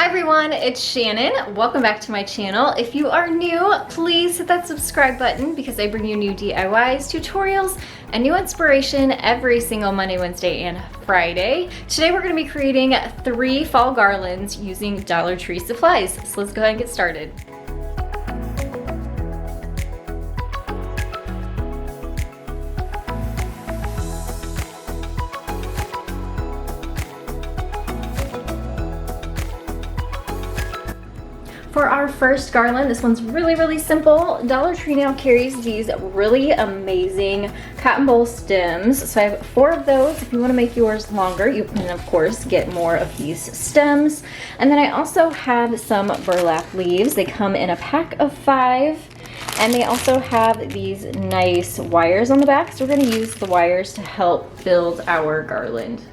Hi everyone, it's Shannon. Welcome back to my channel. If you are new, please hit that subscribe button because I bring you new DIYs, tutorials, and new inspiration every single Monday, Wednesday, and Friday. Today we're going to be creating 3 fall garlands using Dollar Tree supplies. So let's go ahead and get started. For our first garland, this one's really simple. Dollar Tree now carries these really amazing cotton boll stems. So I have 4 of those. If you want to make yours longer, you can of course get more of these stems. And then I also have some burlap leaves. They come in a pack of 5. And they also have these nice wires on the back. So we're going to use the wires to help build our garland.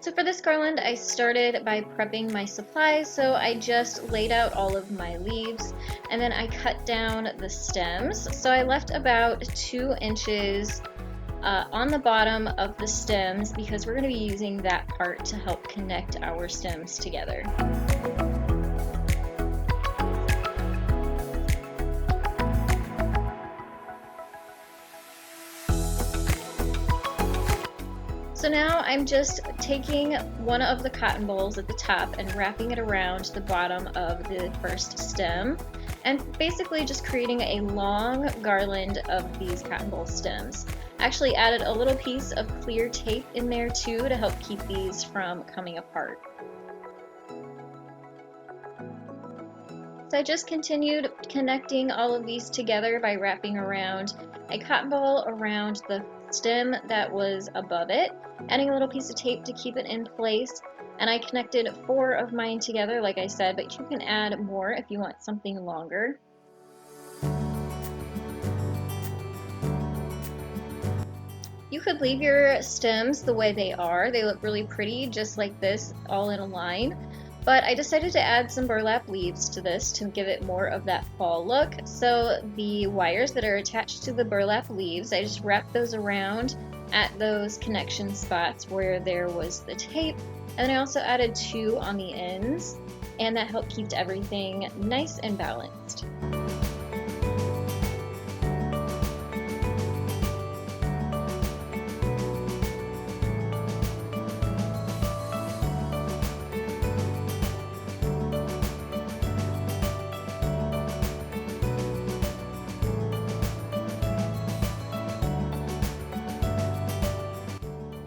So for this garland, I started by prepping my supplies. So I just laid out all of my leaves and then I cut down the stems. So I left about 2 inches on the bottom of the stems because we're going to be using that part to help connect our stems together. So now I'm just taking one of the cotton bolls at the top and wrapping it around the bottom of the first stem and basically just creating a long garland of these cotton boll stems. I actually added a little piece of clear tape in there too to help keep these from coming apart. So I just continued connecting all of these together by wrapping around a cotton ball around the stem that was above it, adding a little piece of tape to keep it in place, and I connected 4 of mine together like I said, but you can add more if you want something longer. You could leave your stems the way they are. They look really pretty just like this, all in a line. But I decided to add some burlap leaves to this to give it more of that fall look. So the wires that are attached to the burlap leaves, I just wrapped those around at those connection spots where there was the tape. And then I also added 2 on the ends, and that helped keep everything nice and balanced.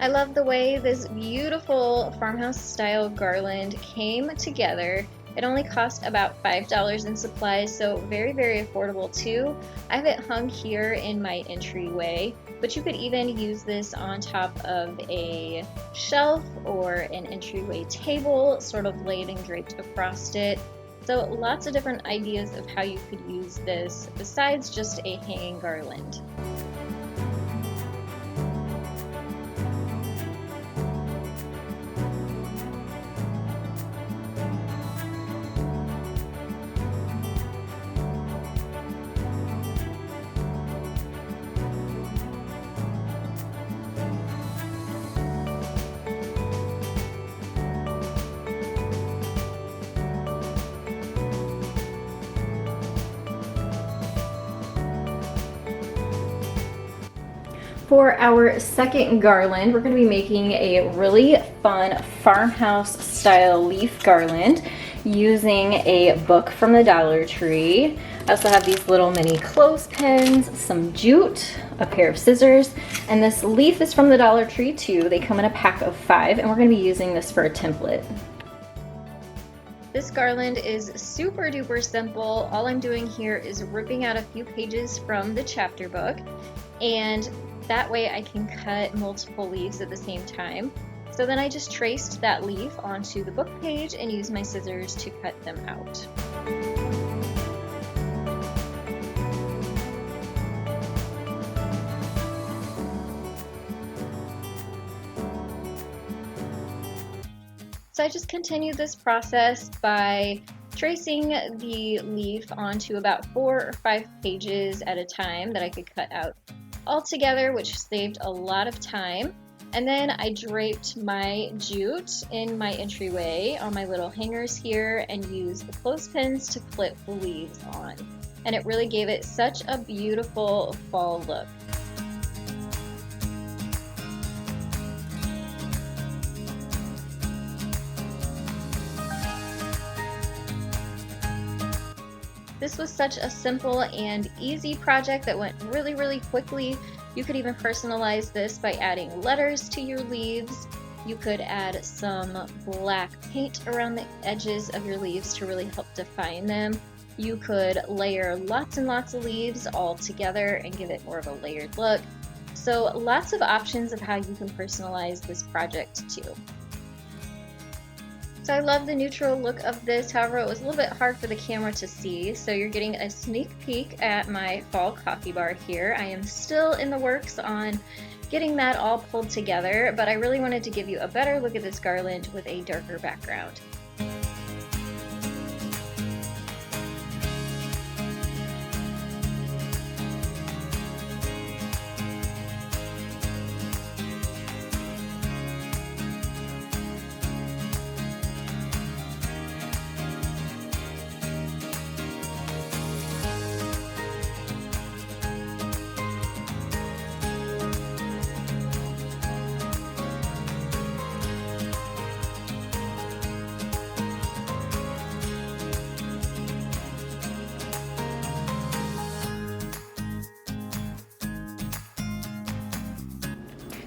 I love the way this beautiful farmhouse style garland came together. It only cost about $5 in supplies, so very affordable too. I have it hung here in my entryway, but you could even use this on top of a shelf or an entryway table, sort of laid and draped across it. So lots of different ideas of how you could use this besides just a hanging garland. For our second garland, we're going to be making a really fun farmhouse style leaf garland using a book from the Dollar Tree. I also have these little mini clothespins, some jute, a pair of scissors, and this leaf is from the Dollar Tree too. They come in a pack of 5, and we're going to be using this for a template. This garland is super duper simple. All I'm doing here is ripping out a few pages from the chapter book, and that way I can cut multiple leaves at the same time. So then I just traced that leaf onto the book page and used my scissors to cut them out. So I just continued this process by tracing the leaf onto about 4 or 5 pages at a time that I could cut out all together, which saved a lot of time. And then I draped my jute in my entryway on my little hangers here and used the clothespins to clip the leaves on. And it really gave it such a beautiful fall look. This was such a simple and easy project that went really, really quickly. You could even personalize this by adding letters to your leaves. You could add some black paint around the edges of your leaves to really help define them. You could layer lots and lots of leaves all together and give it more of a layered look. So lots of options of how you can personalize this project too. So I love the neutral look of this, however it was a little bit hard for the camera to see, so you're getting a sneak peek at my fall coffee bar here. I am still in the works on getting that all pulled together, but I really wanted to give you a better look at this garland with a darker background.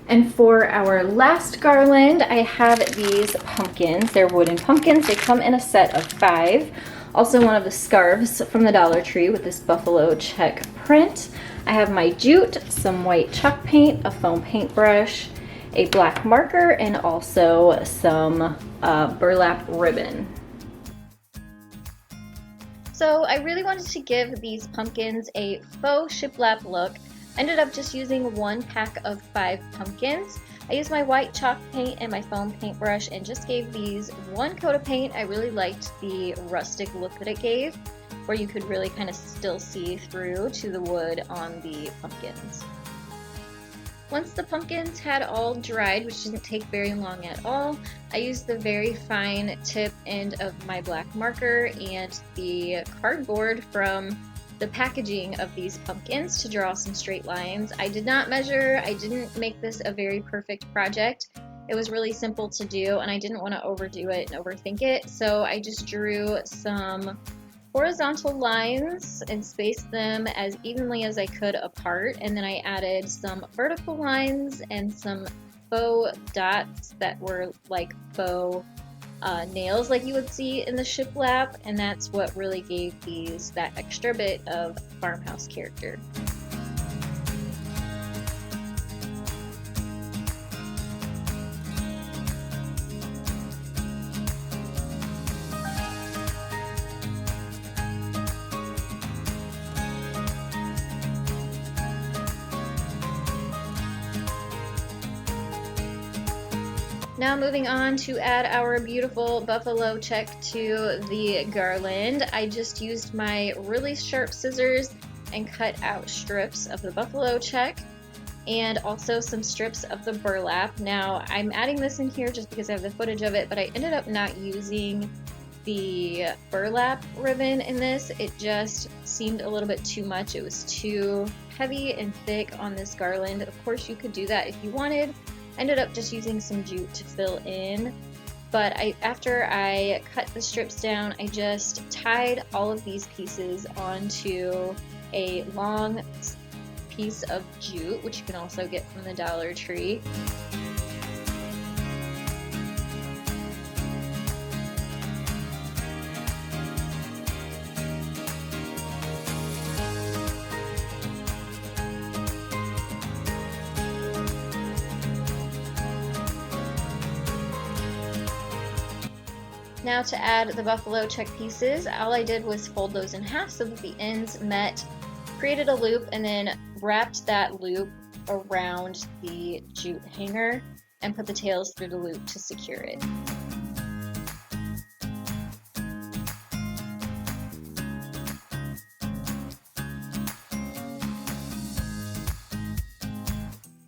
And for our last garland, I have these pumpkins. They're wooden pumpkins. They come in a set of 5. Also one of the scarves from the Dollar Tree with this buffalo check print. I have my jute, some white chalk paint, a foam paintbrush, a black marker, and also some burlap ribbon. So I really wanted to give these pumpkins a faux shiplap look. Ended up just using 1 pack of 5 pumpkins. I used my white chalk paint and my foam paintbrush and just gave these 1 coat of paint. I really liked the rustic look that it gave, where you could really kind of still see through to the wood on the pumpkins. Once the pumpkins had all dried, which didn't take very long at all, I used the very fine tip end of my black marker and the cardboard from the packaging of these pumpkins to draw some straight lines. I did not measure, I didn't make this a very perfect project. It was really simple to do and I didn't want to overdo it and overthink it, so I just drew some horizontal lines and spaced them as evenly as I could apart, and then I added some vertical lines and some faux dots that were like faux nails like you would see in the shiplap, and that's what really gave these that extra bit of farmhouse character. Now moving on to add our beautiful buffalo check to the garland, I just used my really sharp scissors and cut out strips of the buffalo check and also some strips of the burlap. Now I'm adding this in here just because I have the footage of it, but I ended up not using the burlap ribbon in this. It just seemed a little bit too much. It was too heavy and thick on this garland. Of course you could do that if you wanted. I ended up just using some jute to fill in, but after I cut the strips down, I just tied all of these pieces onto a long piece of jute, which you can also get from the Dollar Tree. Now to add the buffalo check pieces, all I did was fold those in half so that the ends met, created a loop, and then wrapped that loop around the jute hanger and put the tails through the loop to secure it.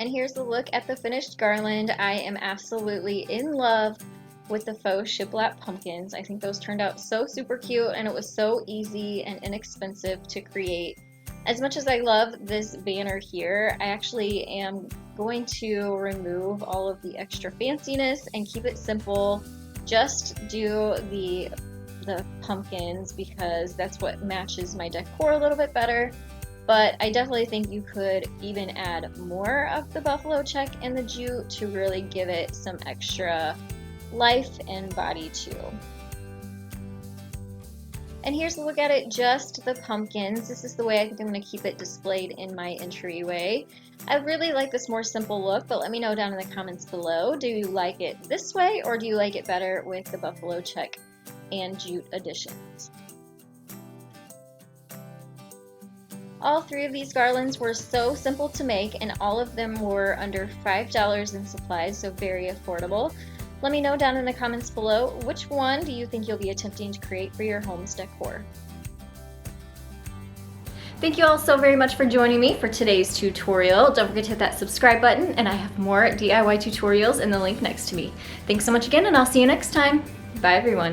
And here's a look at the finished garland. I am absolutely in love with the faux shiplap pumpkins. I think those turned out so super cute, and it was so easy and inexpensive to create. As much as I love this banner here, I actually am going to remove all of the extra fanciness and keep it simple. Just do the pumpkins because that's what matches my decor a little bit better. But I definitely think you could even add more of the buffalo check and the jute to really give it some extra life and body too. And here's a look at it, just the pumpkins. This is the way I think I'm going to keep it displayed in my entryway. I really like this more simple look, but let me know down in the comments below. Do you like it this way, or do you like it better with the buffalo check and jute additions? All three of these garlands were so simple to make, and all of them were under $5 in supplies, so very affordable. Let me know down in the comments below, which one do you think you'll be attempting to create for your home's decor? Thank you all so very much for joining me for today's tutorial. Don't forget to hit that subscribe button, and I have more DIY tutorials in the link next to me. Thanks so much again, and I'll see you next time. Bye everyone.